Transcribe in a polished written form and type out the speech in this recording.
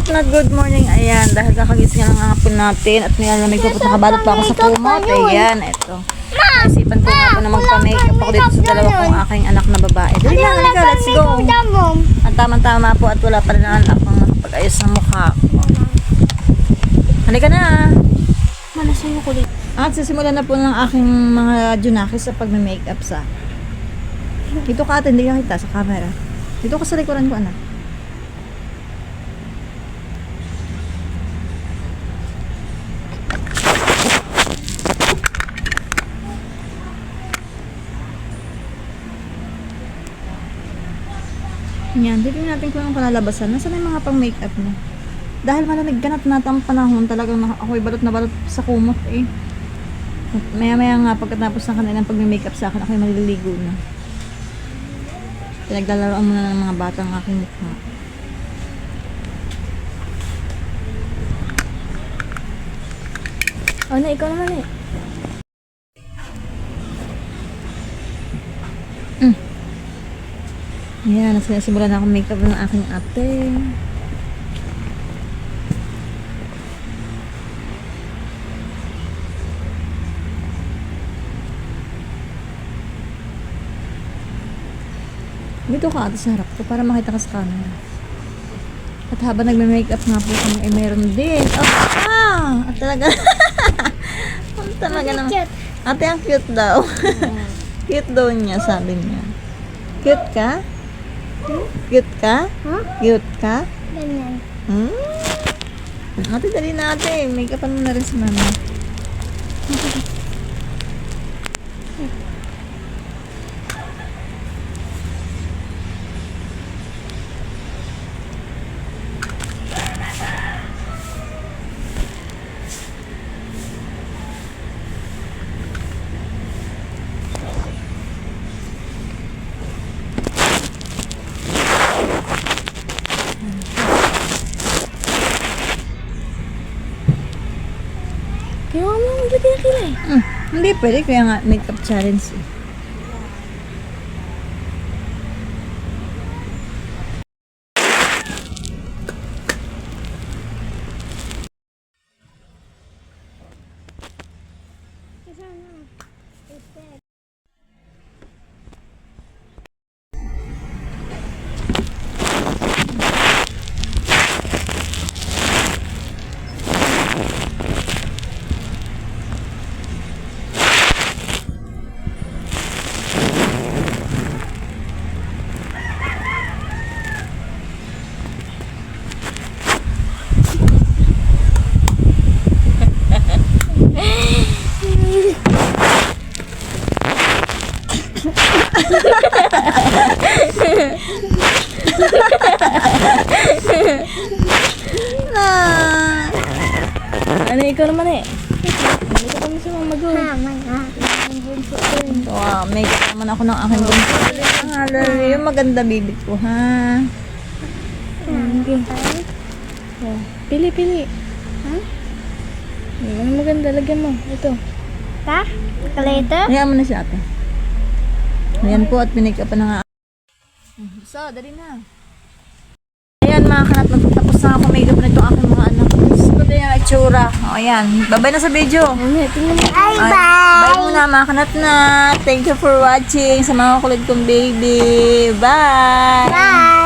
kanat, good morning. Ayan, dahil kakagising nga ng hapon natin at nilalamig ko po, nakabalot pa ako sa kumot. Ayan, eto. Naisipan ko nga po na magpa-makeup ako dito sa dalawa kong aking anak na babae. Dali na, halika, let's go. At tama-tama po at wala pa rin naman akong pag-ayos ng mukha ko. Halika na. Malas yung kulit. At sisimulan na po ng aking mga junakis sa pag-makeup sa. Dito ka ate, hindi ka kita sa camera. Dito ka sa likuran ko, anak. Yan, dito natin kung ang palalabasan. Nasaan yung mga pang-makeup mo? Dahil malamig ganat natin ang panahon, talagang ako'y balot na balot sa kumot eh. At maya-maya nga pagkatapos ng kanilang pag-makeup sa akin, ako'y maliligo na. Pinaglalaroan muna ng mga bata ang aking mukha. Oh, na, ikaw naman eh. Ayan, sinasimulan na akong makeup ng aking ate. Dito ka ate sa harap ko para makita ka sa camera. At habang nagme-makeup nga po kami, ay meron din. Oh, at talaga. Ang talaga naman. Ate, ang cute daw. Cute daw niya, sabi niya. Cute ka? Cute ka? Cute ka? Ganyan. Ate, dali na ate. Make-upan mo na rin si mama. Kaya mo ang dito yung kilay. Hindi pwede, kaya nga makeup challenge eh. Ano, ikaw naman eh. Dito kami sa mga mag-o. Wow, makeup naman ako ng aking bunso. Yung maganda bibig ko, ha? Okay. Oh, pili. Ha? Ano maganda, lagyan mo. Ito. Ta? Kalito? Hayaan mo na siya ate. Ayan po at pinake up pa na nga. So, dali na. Ayan mga kanat, magtapos na ako make up na itong aking mga anak. Gusto din yung itsura. O ayan, babay na sa video. Tingnan mo. Bye muna mga kanat na. Thank you for watching sa mga kulit kong baby. Bye! Bye!